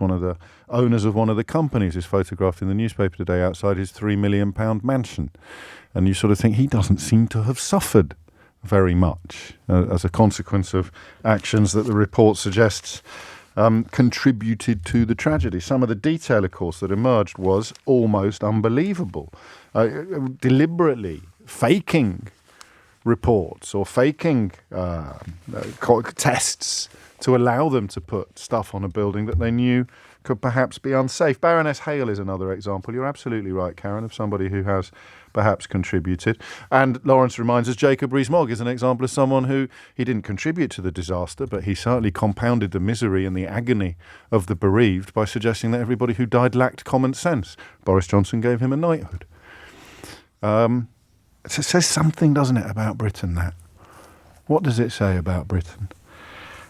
one of the owners of one of the companies, is photographed in the newspaper today outside his £3 million mansion. And you sort of think he doesn't seem to have suffered very much as a consequence of actions that the report suggests contributed to the tragedy. Some of the detail, of course, that emerged was almost unbelievable. Deliberately faking reports or faking tests to allow them to put stuff on a building that they knew could perhaps be unsafe. Baroness Hale is another example. You're absolutely right, Karen, of somebody who has perhaps contributed. And Lawrence reminds us Jacob Rees-Mogg is an example of someone who, he didn't contribute to the disaster, but he certainly compounded the misery and the agony of the bereaved by suggesting that everybody who died lacked common sense. Boris Johnson gave him a knighthood. It says something, doesn't it, about Britain, that? What does it say about Britain?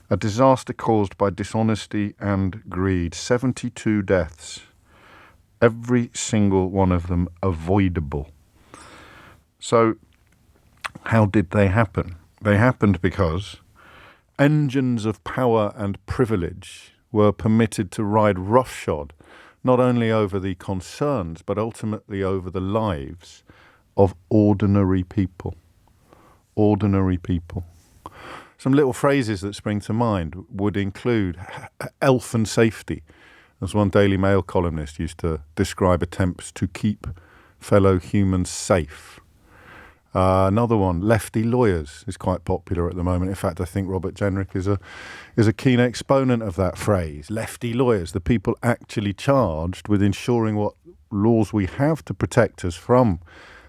A disaster caused by dishonesty and greed. 72 deaths. Every single one of them avoidable. So, how did they happen? They happened because engines of power and privilege were permitted to ride roughshod, not only over the concerns, but ultimately over the lives of ordinary people. Ordinary people. Some little phrases that spring to mind would include elfin safety, as one Daily Mail columnist used to describe attempts to keep fellow humans safe. Another one, lefty lawyers, is quite popular at the moment. In fact, I think Robert Jenrick is a keen exponent of that phrase. Lefty lawyers, the people actually charged with ensuring what laws we have to protect us from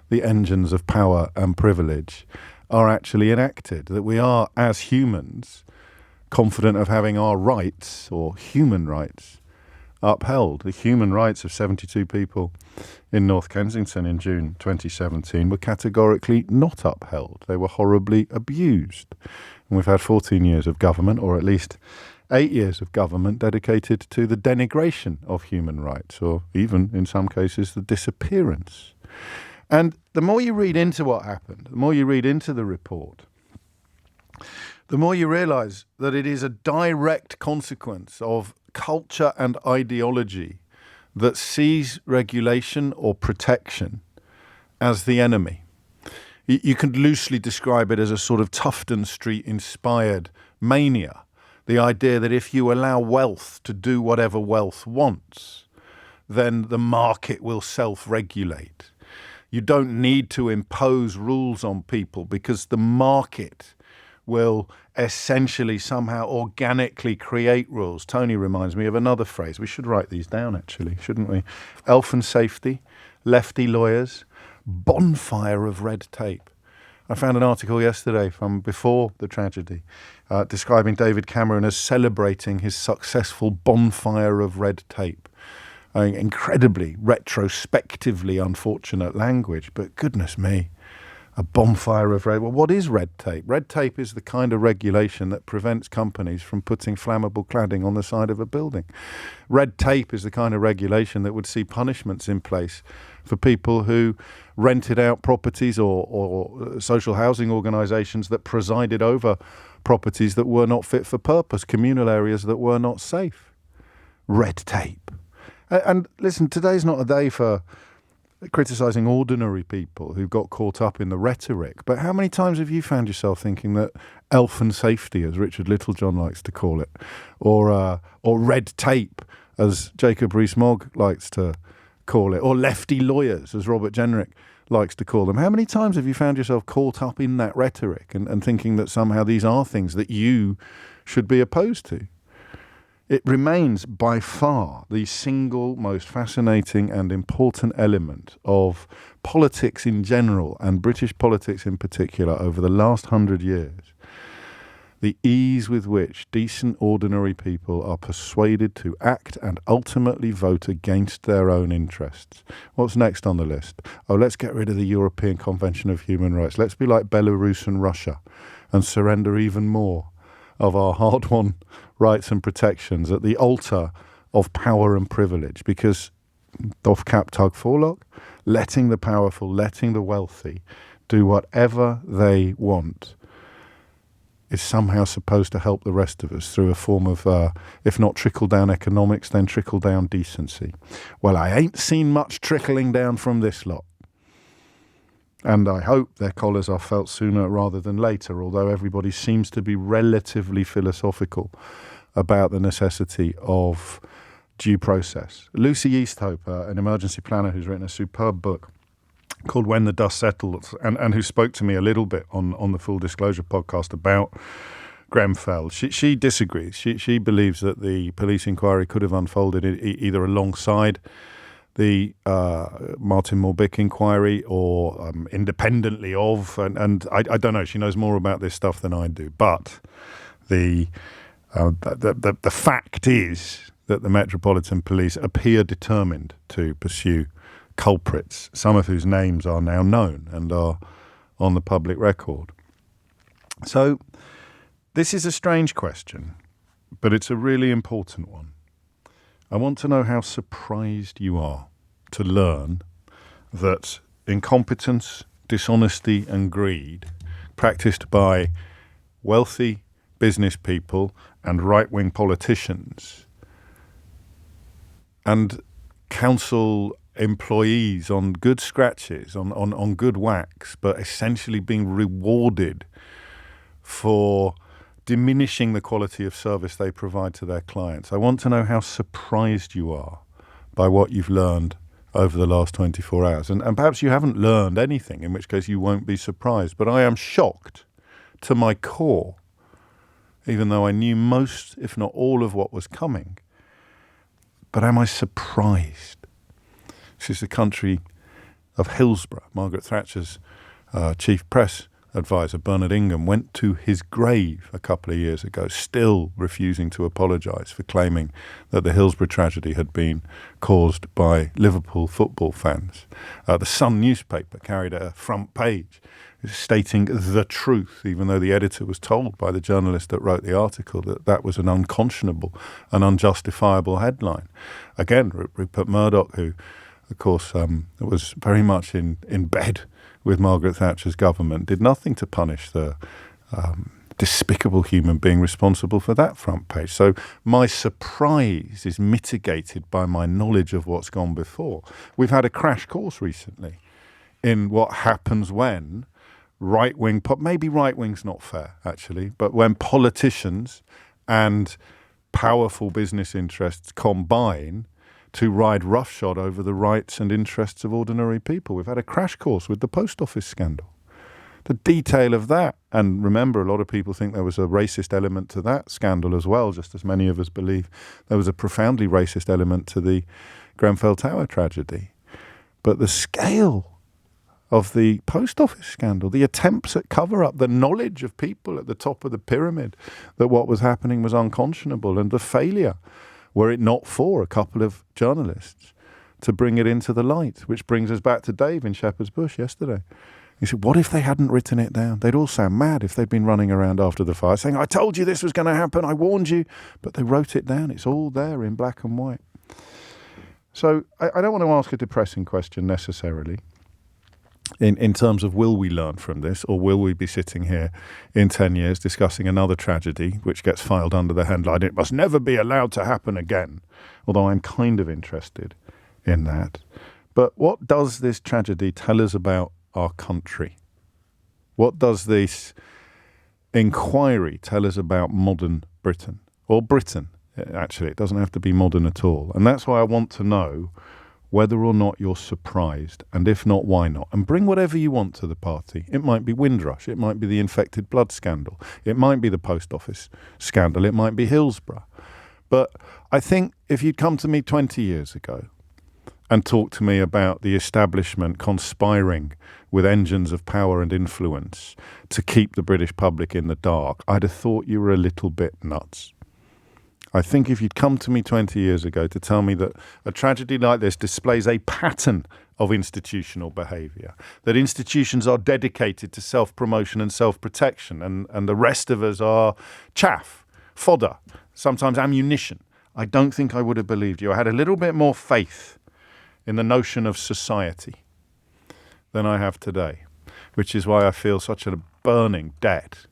the engines of power and privilege are actually enacted, that we are, as humans, confident of having our rights, or human rights, upheld. The human rights of 72 people in North Kensington in June 2017 were categorically not upheld. They were horribly abused. And we've had 14 years of government, or at least 8 years of government, dedicated to the denigration of human rights, or even, in some cases, the disappearance. And the more you read into what happened, the more you read into the report, the more you realise that it is a direct consequence of culture and ideology that sees regulation or protection as the enemy. You could loosely describe it as a sort of Tufton Street-inspired mania, the idea that if you allow wealth to do whatever wealth wants, then the market will self-regulate. You don't need to impose rules on people because the market will essentially somehow organically create rules. Tony reminds me of another phrase. We should write these down, actually, shouldn't we? Elfin safety, lefty lawyers, bonfire of red tape. I found an article yesterday from before the tragedy describing David Cameron as celebrating his successful bonfire of red tape. Incredibly retrospectively unfortunate language, but goodness me, a bonfire of red. Well, what is red tape? Red tape is the kind of regulation that prevents companies from putting flammable cladding on the side of a building. Red tape is the kind of regulation that would see punishments in place for people who rented out properties or social housing organisations that presided over properties that were not fit for purpose, communal areas that were not safe. Red tape. And listen, today's not a day for criticising ordinary people who got caught up in the rhetoric, but how many times have you found yourself thinking that elfin safety, as Richard Littlejohn likes to call it, or red tape, as Jacob Rees-Mogg likes to call it, or lefty lawyers, as Robert Jenrick likes to call them, how many times have you found yourself caught up in that rhetoric and thinking that somehow these are things that you should be opposed to? It remains by far the single most fascinating and important element of politics in general and British politics in particular over the last 100 years. The ease with which decent, ordinary people are persuaded to act and ultimately vote against their own interests. What's next on the list? Oh, let's get rid of the European Convention of Human Rights. Let's be like Belarus and Russia and surrender even more of our hard-won rights and protections at the altar of power and privilege, because doff cap tug forelock, letting the powerful, letting the wealthy do whatever they want is somehow supposed to help the rest of us through a form of, if not trickle-down economics, then trickle-down decency. Well, I ain't seen much trickling down from this lot. And I hope their collars are felt sooner rather than later, although everybody seems to be relatively philosophical about the necessity of due process. Lucy Easthope, an emergency planner who's written a superb book called When the Dust Settles, and who spoke to me a little bit on the Full Disclosure podcast about Grenfell. She disagrees. She believes that the police inquiry could have unfolded either alongside the Martin Morbick inquiry or independently of, and I don't know, she knows more about this stuff than I do, but the fact is that the Metropolitan Police appear determined to pursue culprits, some of whose names are now known and are on the public record. So this is a strange question, but it's a really important one. I want to know how surprised you are to learn that incompetence, dishonesty and greed practiced by wealthy business people and right-wing politicians and council employees on good scratches, on good whacks, but essentially being rewarded for diminishing the quality of service they provide to their clients. I want to know how surprised you are by what you've learned over the last 24 hours. And perhaps you haven't learned anything, in which case you won't be surprised. But I am shocked to my core, even though I knew most, if not all, of what was coming. But am I surprised? This is the country of Hillsborough. Margaret Thatcher's chief press advisor, Bernard Ingham, went to his grave a couple of years ago, still refusing to apologise for claiming that the Hillsborough tragedy had been caused by Liverpool football fans. The Sun newspaper carried a front page stating the truth, even though the editor was told by the journalist that wrote the article that that was an unconscionable and unjustifiable headline. Again, Rupert Murdoch, who of course was very much in bed with Margaret Thatcher's government, did nothing to punish the despicable human being responsible for that front page. So my surprise is mitigated by my knowledge of what's gone before. We've had a crash course recently in what happens when right-wing, maybe right-wing's not fair actually, but when politicians and powerful business interests combine to ride roughshod over the rights and interests of ordinary people. We've had a crash course with the post office scandal. The detail of that, and remember, a lot of people think there was a racist element to that scandal as well, just as many of us believe there was a profoundly racist element to the Grenfell Tower tragedy. But the scale of the post office scandal, the attempts at cover-up, the knowledge of people at the top of the pyramid that what was happening was unconscionable, and the failure, were it not for a couple of journalists, to bring it into the light, which brings us back to Dave in Shepherd's Bush yesterday. He said, what if they hadn't written it down? They'd all sound mad if they'd been running around after the fire saying, I told you this was going to happen, I warned you. But they wrote it down. It's all there in black and white. So I don't want to ask a depressing question necessarily in terms of will we learn from this, or will we be sitting here in 10 years discussing another tragedy which gets filed under the headline, it must never be allowed to happen again, although I'm kind of interested in that. But what does this tragedy tell us about our country? What does this inquiry tell us about modern Britain? Or Britain, actually. It doesn't have to be modern at all. And that's why I want to know whether or not you're surprised, and if not, why not? And bring whatever you want to the party. It might be Windrush, it might be the infected blood scandal, it might be the post office scandal, it might be Hillsborough. But I think if you'd come to me 20 years ago and talk to me about the establishment conspiring with engines of power and influence to keep the British public in the dark, I'd have thought you were a little bit nuts. I think if you'd come to me 20 years ago to tell me that a tragedy like this displays a pattern of institutional behaviour, that institutions are dedicated to self-promotion and self-protection, and the rest of us are chaff, fodder, sometimes ammunition, I don't think I would have believed you. I had a little bit more faith in the notion of society than I have today, which is why I feel such a burning debt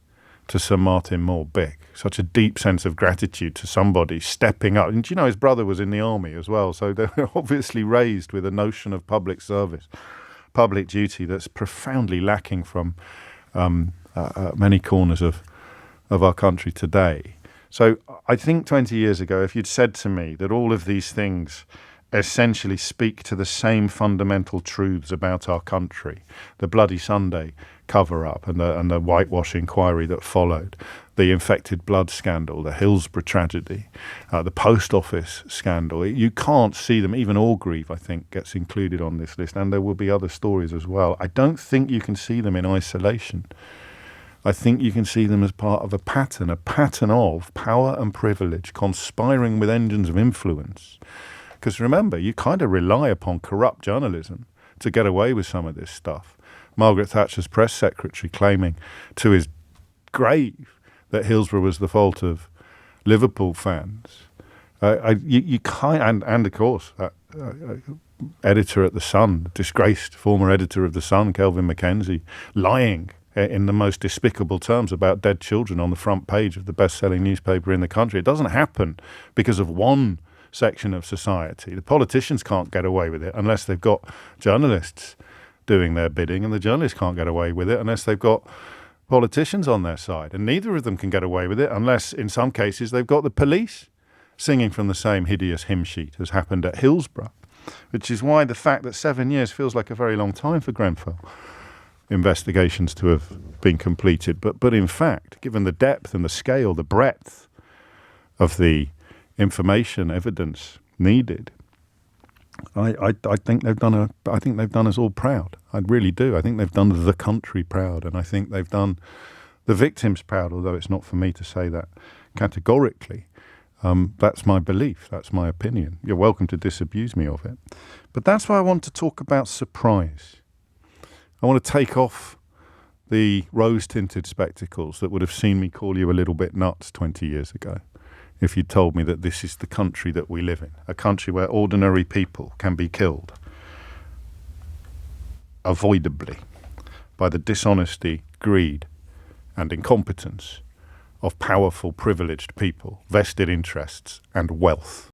to Sir Martin Moore-Bick, such a deep sense of gratitude to somebody stepping up. And his brother was in the army as well, so they're obviously raised with a notion of public service, public duty that's profoundly lacking from many corners of our country today. So I think 20 years ago, if you'd said to me that all of these things essentially speak to the same fundamental truths about our country, the Bloody Sunday cover-up and the whitewash inquiry that followed, the infected blood scandal, the Hillsborough tragedy, the post office scandal, you can't see them. Even Orgreave, I think, gets included on this list, and there will be other stories as well. I don't think you can see them in isolation. I think you can see them as part of a pattern of power and privilege conspiring with engines of influence. Because remember, you kind of rely upon corrupt journalism to get away with some of this stuff. Margaret Thatcher's press secretary claiming to his grave that Hillsborough was the fault of Liverpool fans. You can't, and of course, editor at The Sun, disgraced former editor of The Sun, Kelvin Mackenzie, lying in the most despicable terms about dead children on the front page of the best-selling newspaper in the country. It doesn't happen because of one section of society. The politicians can't get away with it unless they've got journalists doing their bidding, and the journalists can't get away with it unless they've got politicians on their side. And neither of them can get away with it unless, in some cases, they've got the police singing from the same hideous hymn sheet as happened at Hillsborough, which is why the fact that 7 years feels like a very long time for Grenfell investigations to have been completed. But in fact, given the depth and the scale, the breadth of the information, evidence needed, I think they've done us all proud. I really do. I think they've done the country proud, and I think they've done the victims proud, although it's not for me to say that categorically. That's my belief. That's my opinion. You're welcome to disabuse me of it. But that's why I want to talk about surprise. I want to take off the rose-tinted spectacles that would have seen me call you a little bit nuts 20 years ago if you'd told me that this is the country that we live in, a country where ordinary people can be killed avoidably by the dishonesty, greed, and incompetence of powerful, privileged people, vested interests, and wealth.